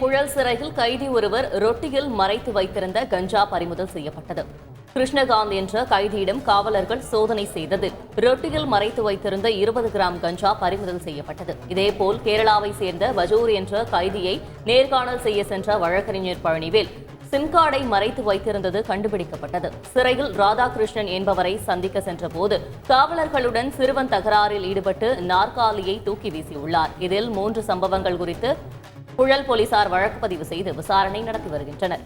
புழல் சிறையில் கைதி ஒருவர் ரொட்டியில் மறைத்து வைத்திருந்த கஞ்சா பறிமுதல் செய்யப்பட்டது. கிருஷ்ணகாந்த் என்ற கைதியிடம் காவலர்கள் சோதனை செய்ததில் ரொட்டியில் மறைத்து வைத்திருந்த 20 கிராம் கஞ்சா பறிமுதல் செய்யப்பட்டது. இதேபோல் கேரளாவை சேர்ந்த வஜூர் என்ற கைதியை நேர்காணல் செய்ய சென்ற வழக்கறிஞர் பழனிவேல் சிம் கார்டை மறைத்து வைத்திருந்தது கண்டுபிடிக்கப்பட்டது. சிறையில் ராதாகிருஷ்ணன் என்பவரை சந்திக்க சென்றபோது காவலர்களுடன் சிறுவன் தகராறில் ஈடுபட்டு நாற்காலியை தூக்கி வீசியுள்ளார். இதில் 3 சம்பவங்கள் குறித்து புழல் போலீசார் வழக்கு பதிவு செய்து விசாரணை நடத்தி வருகின்றனர்.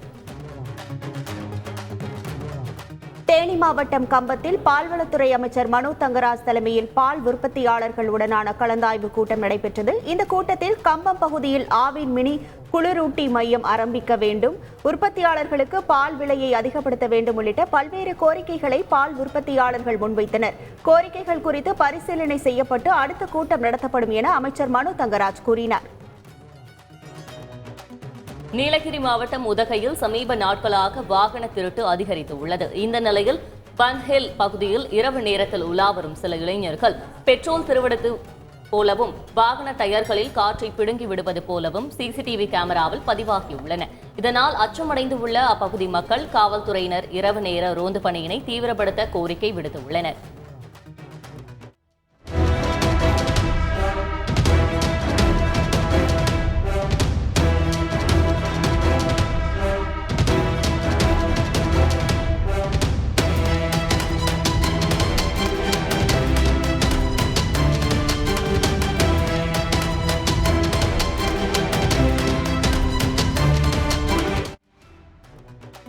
தேனி மாவட்டம் கம்பத்தில் பால்வளத்துறை அமைச்சர் மனோ தங்கராஜ் தலைமையில் பால் உற்பத்தியாளர்களுடனான கலந்தாய்வு கூட்டம் நடைபெற்றது. இந்த கூட்டத்தில் கம்பம் பகுதியில் ஆவின் மினி குளிரூட்டி மையம் ஆரம்பிக்க வேண்டும், உற்பத்தியாளர்களுக்கு பால் விலையை அதிகப்படுத்த வேண்டும் உள்ளிட்ட பல்வேறு கோரிக்கைகளை பால் உற்பத்தியாளர்கள் முன்வைத்தனர். கோரிக்கைகள் குறித்து பரிசீலனை செய்யப்பட்டு அடுத்த கூட்டம் நடத்தப்படும் என அமைச்சர் மனோ தங்கராஜ் கூறினார். நீலகிரி மாவட்டம் உதகையில் சமீப நாட்களாக வாகன திருட்டு அதிகரித்துள்ளது. இந்த நிலையில் பன்ஹில் பகுதியில் இரவு நேரத்தில் உலா வரும் சில இளைஞர்கள் பெட்ரோல் திருவிடுவது போலவும் வாகன டயர்களில் காற்றை பிடுங்கி விடுவது போலவும் சிசிடிவி கேமராவில் பதிவாகியுள்ளன. இதனால் அச்சமடைந்து உள்ள அப்பகுதி மக்கள் காவல்துறையினர் இரவு நேர ரோந்து பணியினை தீவிரப்படுத்த கோரிக்கை விடுத்துள்ளனர்.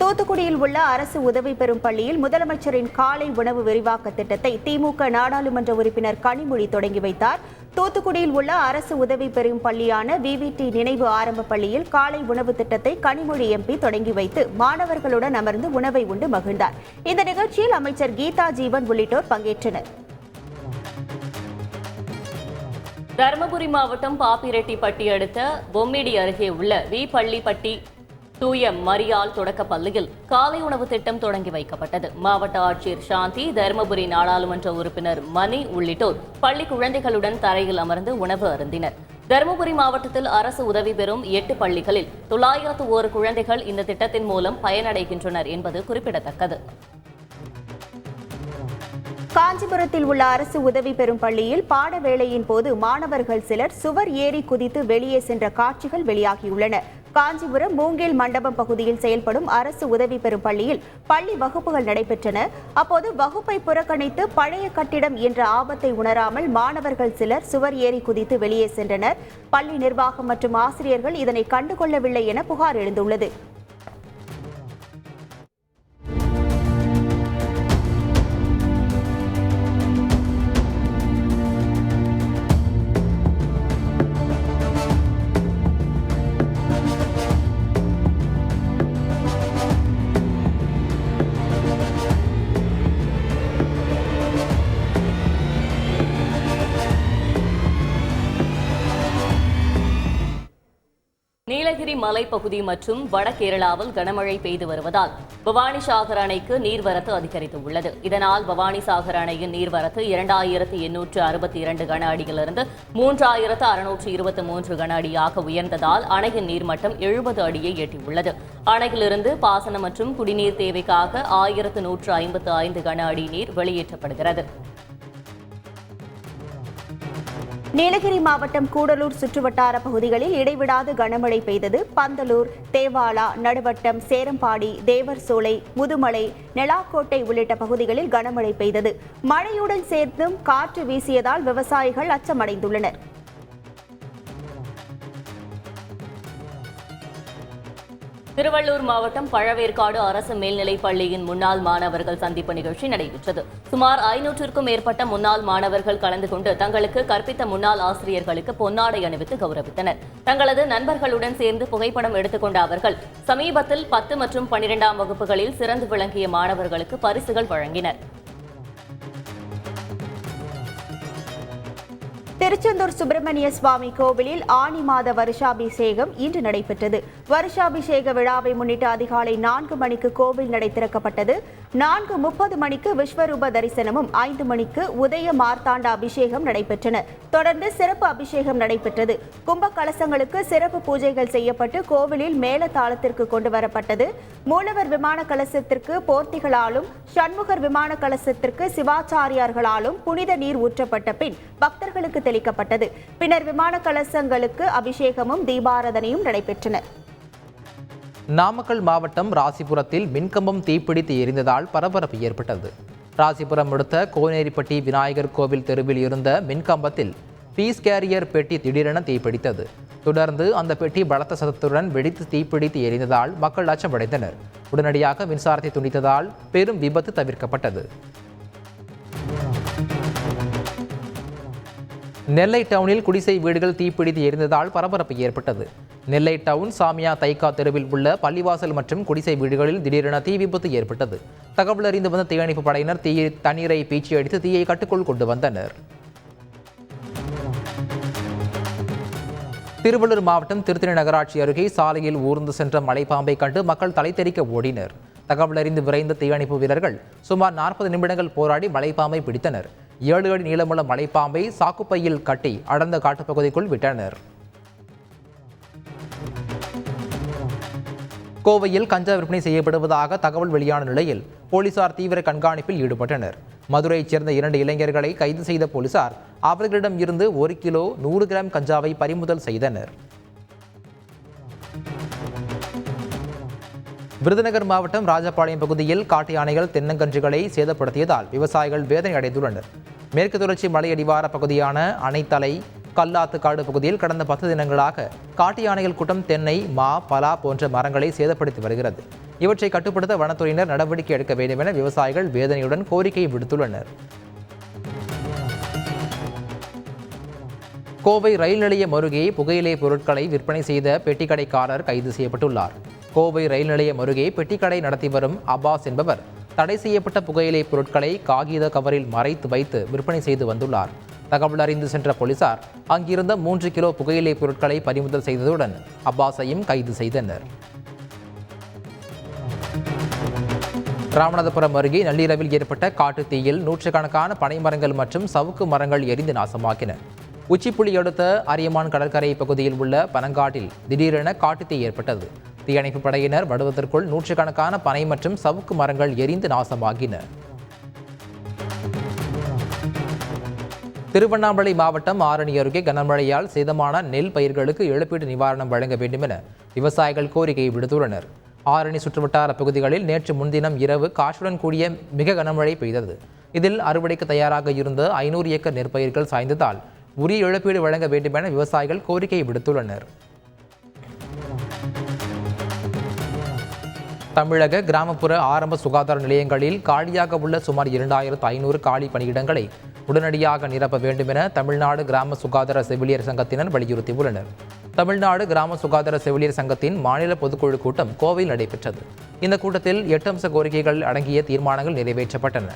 தூத்துக்குடியில் உள்ள அரசு உதவி பெறும் பள்ளியில் முதலமைச்சரின் காலை உணவு விரிவாக்க திட்டத்தை திமுக நாடாளுமன்ற உறுப்பினர் கனிமொழி தொடங்கி வைத்தார். தூத்துக்குடியில் உள்ள அரசு உதவி பெறும் பள்ளியான விவிடி நினைவு ஆரம்ப பள்ளியில் காலை உணவு திட்டத்தை கனிமொழி எம்பி தொடங்கி வைத்து மாணவர்களுடன் அமர்ந்து உணவை உண்டு மகிழ்ந்தார். இந்த நிகழ்ச்சியில் அமைச்சர் கீதா ஜீவன் உள்ளிட்டோர் பங்கேற்றனர். தருமபுரி மாவட்டம் பாப்பிரெட்டிப்பட்டி அடுத்த பொம்மிடி அருகே உள்ள வி பள்ளிப்பட்டி தூய மரியாள் தொடக்க பள்ளியில் காலை உணவு திட்டம் தொடங்கி வைக்கப்பட்டது. மாவட்ட ஆட்சியர் சாந்தி, தருமபுரி நாடாளுமன்ற உறுப்பினர் மணி உள்ளிட்டோர் பள்ளி குழந்தைகளுடன் தரையில் அமர்ந்து உணவு அருந்தினர். தருமபுரி மாவட்டத்தில் அரசு உதவி பெறும் 8 பள்ளிகளில் 901 குழந்தைகள் இந்த திட்டத்தின் மூலம் பயனடைகின்றனர் என்பது குறிப்பிடத்தக்கது. காஞ்சிபுரத்தில் உள்ள அரசு உதவி பெறும் பள்ளியில் பாட வேளையின் போது மாணவர்கள் சிலர் சுவர் ஏறி குதித்து வெளியே சென்ற காட்சிகள் வெளியாகியுள்ளன. காஞ்சிபுரம் மூங்கில் மண்டபம் பகுதியில் செயல்படும் அரசு உதவி பெறும் பள்ளியில் பள்ளி வகுப்புகள் நடைபெற்றன. அப்போது வகுப்பை புறக்கணித்து பழைய கட்டிடம் என்ற ஆபத்தை உணராமல் மாணவர்கள் சிலர் சுவர் ஏறி குதித்து வெளியே சென்றனர். பள்ளி நிர்வாகம் மற்றும் ஆசிரியர்கள் இதனை கண்டுகொள்ளவில்லை என புகார் எழுந்துள்ளது. நீலகிரி மலைப்பகுதி மற்றும் வட கேரளாவில் கனமழை பெய்து வருவதால் பவானிசாகர் அணைக்கு நீர்வரத்து அதிகரித்துள்ளது. இதனால் பவானிசாகர் அணையின் நீர்வரத்து 2862 கன அடியிலிருந்து 3623 கன அடியாக உயர்ந்ததால் அணையின் நீர்மட்டம் 70 அடியை எட்டியுள்ளது. அணையிலிருந்து பாசனம் மற்றும் குடிநீர் தேவைக்காக 1155 கன அடி நீர் வெளியேற்றப்படுகிறது. நீலகிரி மாவட்டம் கூடலூர் சுற்றுவட்டார பகுதிகளில் இடைவிடாது கனமழை பெய்தது. பந்தலூர், தேவாலா, நடுவட்டம், சேரம்பாடி, தேவர்சோலை, முதுமலை, நெலாக்கோட்டை உள்ளிட்ட பகுதிகளில் கனமழை பெய்தது. மழையுடன் சேர்த்தும் காற்று வீசியதால் விவசாயிகள் அச்சமடைந்துள்ளனர். திருவள்ளூர் மாவட்டம் பழவேற்காடு அரசு மேல்நிலைப் பள்ளியின் முன்னாள் மாணவர்கள் சந்திப்பு நிகழ்ச்சி நடைபெற்றது. சுமார் 500க்கும் மேற்பட்ட முன்னாள் மாணவர்கள் கலந்து கொண்டு தங்களுக்கு கற்பித்த முன்னாள் ஆசிரியர்களுக்கு பொன்னாடை அணிவித்து கௌரவித்தனர். தங்களது நண்பர்களுடன் சேர்ந்து புகைப்படம் எடுத்துக்கொண்ட அவர்கள் சமீபத்தில் 10 மற்றும் 12ஆம் வகுப்புகளில் சிறந்து விளங்கிய மாணவர்களுக்கு பரிசுகள் வழங்கினர். திருச்செந்தூர் சுப்பிரமணிய சுவாமி கோவிலில் ஆனி மாத வருஷாபிஷேகம் இன்று நடைபெற்றது. வருஷாபிஷேக விழாவை முன்னிட்டு அதிகாலை 4 மணிக்கு கோவில் நடை திறக்கப்பட்டது. 4:30 மணிக்கு விஸ்வரூப தரிசனமும் 5 மணிக்கு உதய மார்த்தாண்ட அபிஷேகம் நடைபெற்றன. தொடர்ந்து சிறப்பு அபிஷேகம் நடைபெற்றது. கும்ப கலசங்களுக்கு சிறப்பு பூஜைகள் செய்யப்பட்டு கோவிலில் மேலதாளத்திற்கு கொண்டு வரப்பட்டது. மூலவர் விமான கலசத்திற்கு போர்த்திகளாலும் சண்முகர் விமான கலசத்திற்கு சிவாச்சாரியார்களாலும் புனித நீர் ஊற்றப்பட்ட பின் பக்தர்களுக்கு தெளிக்கப்பட்டது. பின்னர் விமான கலசங்களுக்கு அபிஷேகமும் தீபாராதனையும் நடைபெற்றன. நாமக்கல் மாவட்டம் ராசிபுரத்தில் மின்கம்பம் தீப்பிடித்து எரிந்ததால் பரபரப்பு ஏற்பட்டது. ராசிபுரம் அடுத்த கோனேரிப்பட்டி விநாயகர் கோவில் தெருவில் இருந்த மின்கம்பத்தில் பீஸ் கேரியர் பெட்டி திடீரென தீப்பிடித்தது. தொடர்ந்து அந்த பெட்டி பலத்த சத்தத்துடன் வெடித்து தீப்பிடித்து எரிந்ததால் மக்கள் அச்சமடைந்தனர். உடனடியாக மின்சாரத்தை துண்டித்ததால் பெரும் விபத்து தவிர்க்கப்பட்டது. நெல்லை டவுனில் குடிசை வீடுகள் தீப்பிடித்து எரிந்ததால் பரபரப்பு ஏற்பட்டது. நெல்லை டவுன் சாமியா தைக்கா தெருவில் உள்ள பள்ளிவாசல் மற்றும் குடிசை வீடுகளில் திடீரென தீ விபத்து ஏற்பட்டது. தகவல் அறிந்து வந்த தீயணைப்பு படையினர் தண்ணீரை பீச்சி அடித்து தீயை கட்டுக்குள் கொண்டு வந்தனர். திருவள்ளூர் மாவட்டம் திருத்தணி நகராட்சி அருகே சாலையில் ஊர்ந்து சென்ற மலைப்பாம்பை கண்டு மக்கள் தலை தெறிக்க ஓடினர். தகவல் அறிந்து விரைந்த தீயணைப்பு வீரர்கள் சுமார் 40 நிமிடங்கள் போராடி மலைப்பாம்பை பிடித்தனர். 7 அடி நீளமுள்ள மலைப்பாம்பை சாக்குப்பையில் கட்டி அடர்ந்த காட்டுப்பகுதிக்குள் விட்டனர். கோவையில் கஞ்சா விற்பனை செய்யப்படுவதாக தகவல் வெளியான நிலையில் போலீசார் தீவிர கண்காணிப்பில் ஈடுபட்டனர். மதுரையைச் சேர்ந்த 2 இளைஞர்களை கைது செய்த போலீசார் அவர்களிடம் இருந்து 1 கிலோ 100 கிராம் கஞ்சாவை பறிமுதல் செய்தனர். விருதுநகர் மாவட்டம் ராஜபாளையம் பகுதியில் காட்டு யானைகள் தென்னங்கன்றுகளை சேதப்படுத்தியதால் விவசாயிகள் வேதனை அடைந்துள்ளனர். மேற்கு தொடர்ச்சி மலையடிவார பகுதியான அணைத்தலை கல்லாத்துக்காடு பகுதியில் கடந்த 10 தினங்களாக காட்டு யானைகள் கூட்டம் தென்னை, மா, பலா போன்ற மரங்களை சேதப்படுத்தி வருகிறது. இவற்றை கட்டுப்படுத்த வனத்துறையினர் நடவடிக்கை எடுக்க வேண்டும் என விவசாயிகள் வேதனையுடன் கோரிக்கை விடுத்துள்ளனர். கோவை ரயில் நிலையம் அருகே புகையிலை பொருட்களை விற்பனை செய்த பெட்டிக்கடைக்காரர் கைது செய்யப்பட்டுள்ளார். கோவை ரயில் நிலையம் அருகே பெட்டிக்கடை நடத்தி வரும் அப்பாஸ் என்பவர் தடை செய்யப்பட்ட புகையிலை பொருட்களை காகித கவரில் மறைத்து வைத்து விற்பனை செய்து வந்துள்ளார். தகவல் அறிந்து சென்ற போலீசார் அங்கிருந்த 3 கிலோ புகையிலை பொருட்களை பறிமுதல் செய்ததுடன் அப்பாஸையும் கைது செய்தனர். ராமநாதபுரம் அருகே நள்ளிரவில் ஏற்பட்ட காட்டுத் தீயில் நூற்றுக்கணக்கான பனை மரங்கள் மற்றும் சவுக்கு மரங்கள் எரிந்து நாசமாக்கின. உச்சிப்புளி அடுத்த அரியமான் கடற்கரை பகுதியில் உள்ள பனங்காட்டில் திடீரென காட்டுத்தீ ஏற்பட்டது. தீயணைப்பு படையினர் வருவதற்குள் நூற்றுக்கணக்கான பனை மற்றும் சவுக்கு மரங்கள் எரிந்து நாசமாகின. திருவண்ணாமலை மாவட்டம் ஆரணி அருகே கனமழையால் சேதமான நெல் பயிர்களுக்கு இழப்பீடு நிவாரணம் வழங்க வேண்டும் என விவசாயிகள் கோரிக்கை விடுத்துள்ளனர். ஆரணி சுற்றுவட்டார பகுதிகளில் நேற்று முன்தினம் இரவு காற்றுடன் கூடிய மிக கனமழை பெய்தது. இதில் அறுவடைக்கு தயாராக இருந்த 500 ஏக்கர் நெற்பயிர்கள் சாய்ந்ததால் உரிய இழப்பீடு வழங்க வேண்டும் என விவசாயிகள் கோரிக்கை விடுத்துள்ளனர். தமிழக கிராமப்புற ஆரம்ப சுகாதார நிலையங்களில் காலியாக உள்ள சுமார் 2500 காலி பணியிடங்களை உடனடியாக நிரப்ப வேண்டும் என தமிழ்நாடு கிராம சுகாதார செவிலியர் சங்கத்தினர் வலியுறுத்தியுள்ளனர். தமிழ்நாடு கிராம சுகாதார செவிலியர் சங்கத்தின் மாநில பொதுக்குழு கூட்டம் கோவையில் நடைபெற்றது. இந்த கூட்டத்தில் 8 அம்ச கோரிக்கைகள் அடங்கிய தீர்மானங்கள் நிறைவேற்றப்பட்டன.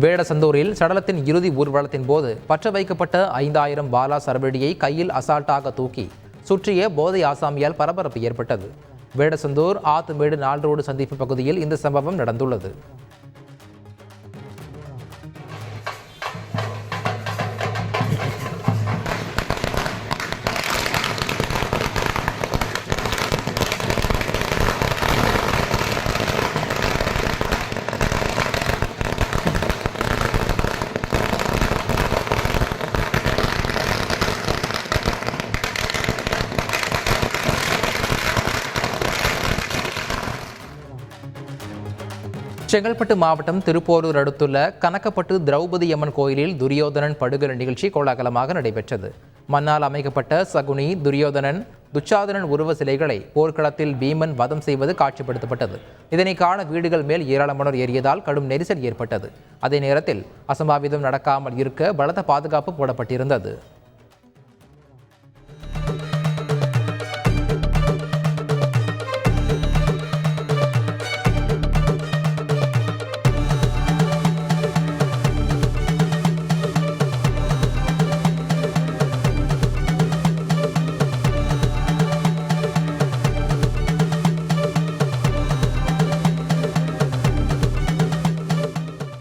வேடசந்தூரில் சடலத்தின் இறுதி ஊர்வலத்தின் போது பற்ற வைக்கப்பட்ட 5000 பாலா சரவெடியை கையில் அசால்ட்டாக தூக்கி சுற்றிய போதை ஆசாமியால் பரபரப்பு ஏற்பட்டது. வேடசந்தூர் ஆத்துமேடு 4 ரோடு சந்திப்பு பகுதியில் இந்த சம்பவம் நடந்துள்ளது. செங்கல்பட்டு மாவட்டம் திருப்போரூர் அடுத்துள்ள கனக்கப்பட்டு திரௌபதி அம்மன் கோயிலில் துரியோதனன் படுகொலை நிகழ்ச்சி கோலாகலமாக நடைபெற்றது. மண்ணால் அமைக்கப்பட்ட சகுனி, துரியோதனன், துச்சாதனன் உருவ சிலைகளை போர்க்களத்தில் பீமன் வதம் செய்வது காட்சிப்படுத்தப்பட்டது. இதனை காண வீடுகள் மேல் ஏராளமானோர் ஏறியதால் கடும் நெரிசல் ஏற்பட்டது. அதே நேரத்தில் அசம்பாவிதம் நடக்காமல் இருக்க பலத்த பாதுகாப்பு போடப்பட்டிருந்தது.